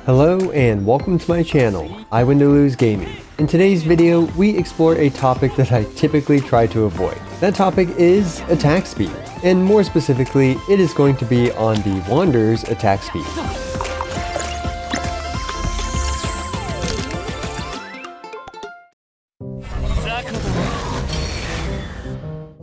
Hello and welcome to my channel, iWinToLose Gaming. In today's video, we explore a topic that I typically try to avoid. That topic is attack speed, and more specifically, it is going to be on the Wander's attack speed.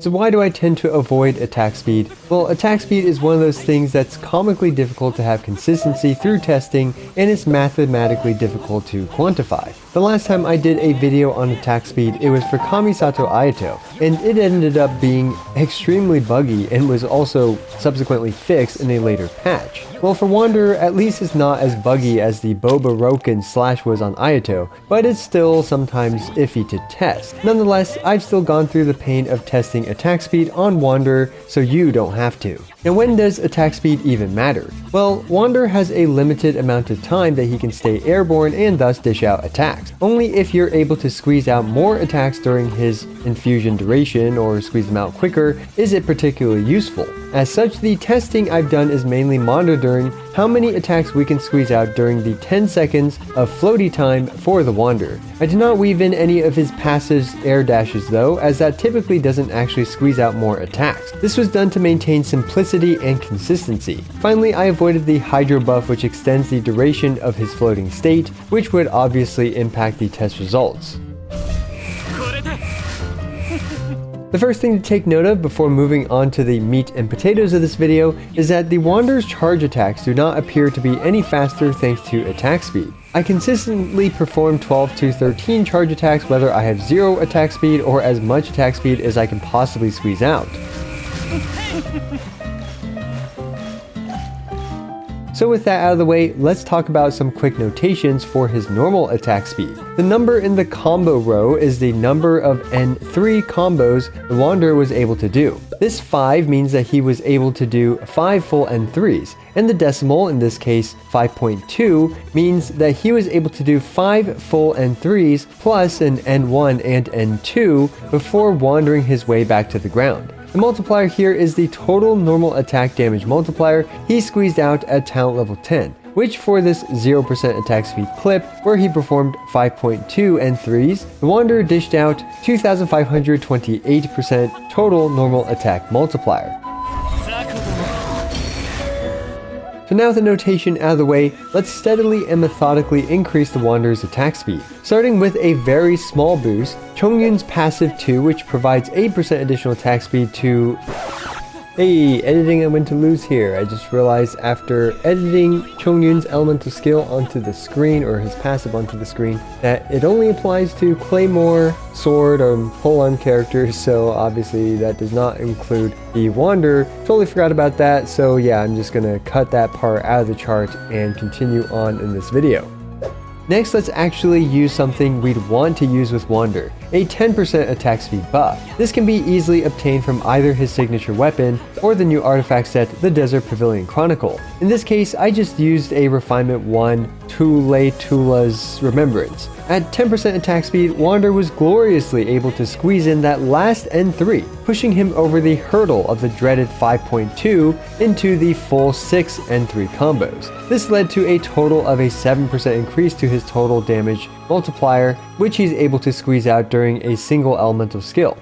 So why do I tend to avoid attack speed? Well, attack speed is one of those things that's comically difficult to have consistency through testing, and it's mathematically difficult to quantify. The last time I did a video on attack speed, it was for Kamisato Ayato, and it ended up being extremely buggy and was also subsequently fixed in a later patch. Well, for Wanderer, at least it's not as buggy as the Boba Roken slash was on Ayato, but it's still sometimes iffy to test. Nonetheless, I've still gone through the pain of testing attack speed on Wanderer, so you don't have to. Now, when does attack speed even matter? Well, Wanderer has a limited amount of time that he can stay airborne and thus dish out attacks. Only if you're able to squeeze out more attacks during his infusion duration or squeeze them out quicker is it particularly useful. As such, the testing I've done is mainly monitoring how many attacks we can squeeze out during the 10 seconds of floaty time for the Wanderer. I did not weave in any of his passive air dashes though, as that typically doesn't actually squeeze out more attacks. This was done to maintain simplicity and consistency. Finally, I avoided the Hydro buff, which extends the duration of his floating state, which would obviously impact the test results. The first thing to take note of before moving on to the meat and potatoes of this video is that the Wanderer's charge attacks do not appear to be any faster thanks to attack speed. I consistently perform 12 to 13 charge attacks whether I have 0 attack speed or as much attack speed as I can possibly squeeze out. So with that out of the way, let's talk about some quick notations for his normal attack speed. The number in the combo row is the number of N3 combos the Wanderer was able to do. This 5 means that he was able to do 5 full N3s, and the decimal, in this case 5.2, means that he was able to do 5 full N3s plus an N1 and N2 before wandering his way back to the ground. The multiplier here is the total normal attack damage multiplier he squeezed out at talent level 10, which for this 0% attack speed clip, where he performed 5.2 N3s, the Wanderer dished out 2,528% total normal attack multiplier. So now with the notation out of the way, let's steadily and methodically increase the Wanderer's attack speed. Starting with a very small boost, Chongyun's passive 2, which provides 8% additional attack speed to... Hey, editing I went to lose here. I just realized after editing Chongyun's elemental skill onto the screen, or his passive onto the screen, that it only applies to Claymore, Sword, or pull-on characters, so obviously that does not include the Wanderer. Totally forgot about that, so yeah, I'm just gonna cut that part out of the chart and continue on in this video. Next, let's actually use something we'd want to use with Wanderer, a 10% attack speed buff. This can be easily obtained from either his signature weapon or the new artifact set, the Desert Pavilion Chronicle. In this case, I just used a Refinement 1 Tula's Remembrance. At 10% attack speed, Wanderer was gloriously able to squeeze in that last N3, pushing him over the hurdle of the dreaded 5.2 into the full 6 N3 combos. This led to a total of a 7% increase to his total damage multiplier, which he's able to squeeze out during a single elemental skill.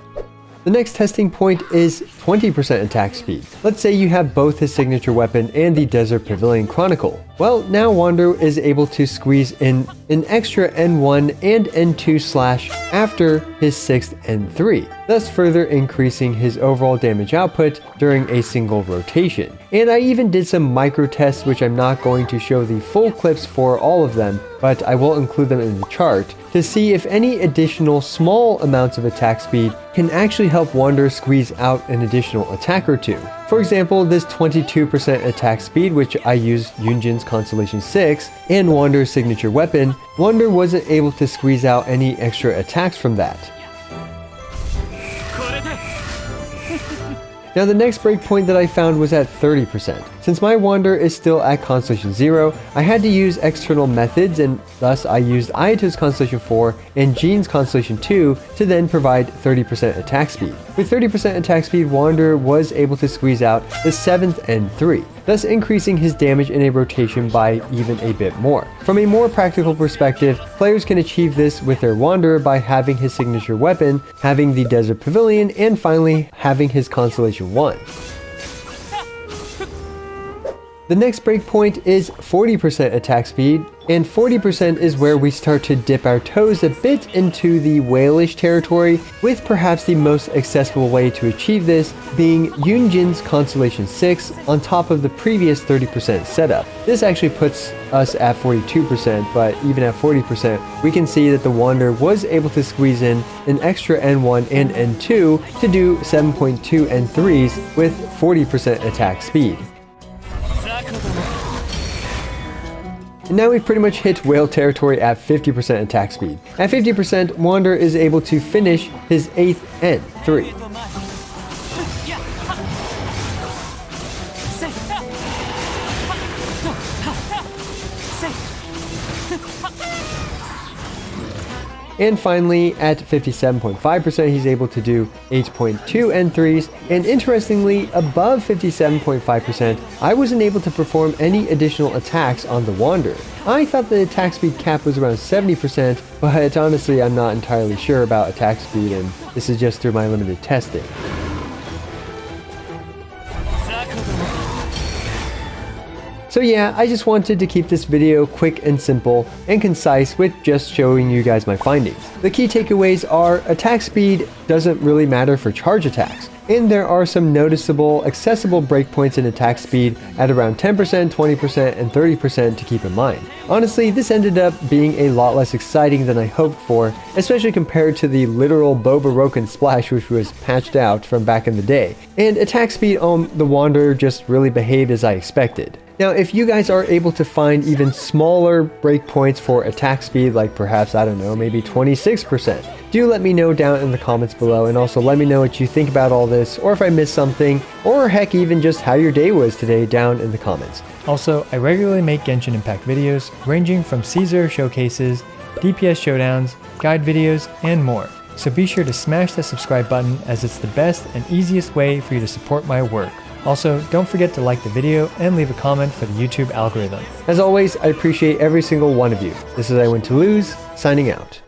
The next testing point is 20% attack speed. Let's say you have both his signature weapon and the Desert Pavilion Chronicle. Well, now Wanderer is able to squeeze in an extra N1 and N2 slash after his 6th N3, thus further increasing his overall damage output during a single rotation. And I even did some micro tests, which I'm not going to show the full clips for all of them, but I will include them in the chart, to see if any additional small amounts of attack speed can actually help Wanderer squeeze out an additional attack or two. For example, this 22% attack speed, which I used Yunjin's Constellation 6 and Wanderer's signature weapon, Wanderer wasn't able to squeeze out any extra attacks from that. Now the next breakpoint that I found was at 30%. Since my Wander is still at Constellation 0, I had to use external methods, and thus I used Ayato's Constellation 4 and Jean's Constellation 2 to then provide 30% attack speed. With 30% attack speed, Wander was able to squeeze out the 7th N3, thus increasing his damage in a rotation by even a bit more. From a more practical perspective, players can achieve this with their Wanderer by having his signature weapon, having the Desert Pavilion, and finally having his Constellation 1. The next breakpoint is 40% attack speed, and 40% is where we start to dip our toes a bit into the whalish territory, with perhaps the most accessible way to achieve this being Yunjin's Constellation 6 on top of the previous 30% setup. This actually puts us at 42%, but even at 40%, we can see that the Wanderer was able to squeeze in an extra N1 and N2 to do 7.2 N3s with 40% attack speed. And now we've pretty much hit whale territory at 50% attack speed. At 50%, Wanderer is able to finish his 8th N3. And finally, at 57.5%, he's able to do 8.2 N3s, and interestingly, above 57.5%, I wasn't able to perform any additional attacks on the Wanderer. I thought the attack speed cap was around 70%, but honestly, I'm not entirely sure about attack speed, and this is just through my limited testing. So yeah, I just wanted to keep this video quick and simple and concise with just showing you guys my findings. The key takeaways are attack speed doesn't really matter for charge attacks, and there are some noticeable accessible breakpoints in attack speed at around 10%, 20%, and 30% to keep in mind. Honestly, this ended up being a lot less exciting than I hoped for, especially compared to the literal Bobaroken splash which was patched out from back in the day. And attack speed on the Wanderer just really behaved as I expected. Now, if you guys are able to find even smaller breakpoints for attack speed, like perhaps, I don't know, maybe 26%, do let me know down in the comments below, and also let me know what you think about all this, or if I missed something, or heck, even just how your day was today down in the comments. Also, I regularly make Genshin Impact videos, ranging from Caesar showcases, DPS showdowns, guide videos, and more. So be sure to smash that subscribe button, as it's the best and easiest way for you to support my work. Also, don't forget to like the video and leave a comment for the YouTube algorithm. As always, I appreciate every single one of you. This is I Win to Lose, signing out.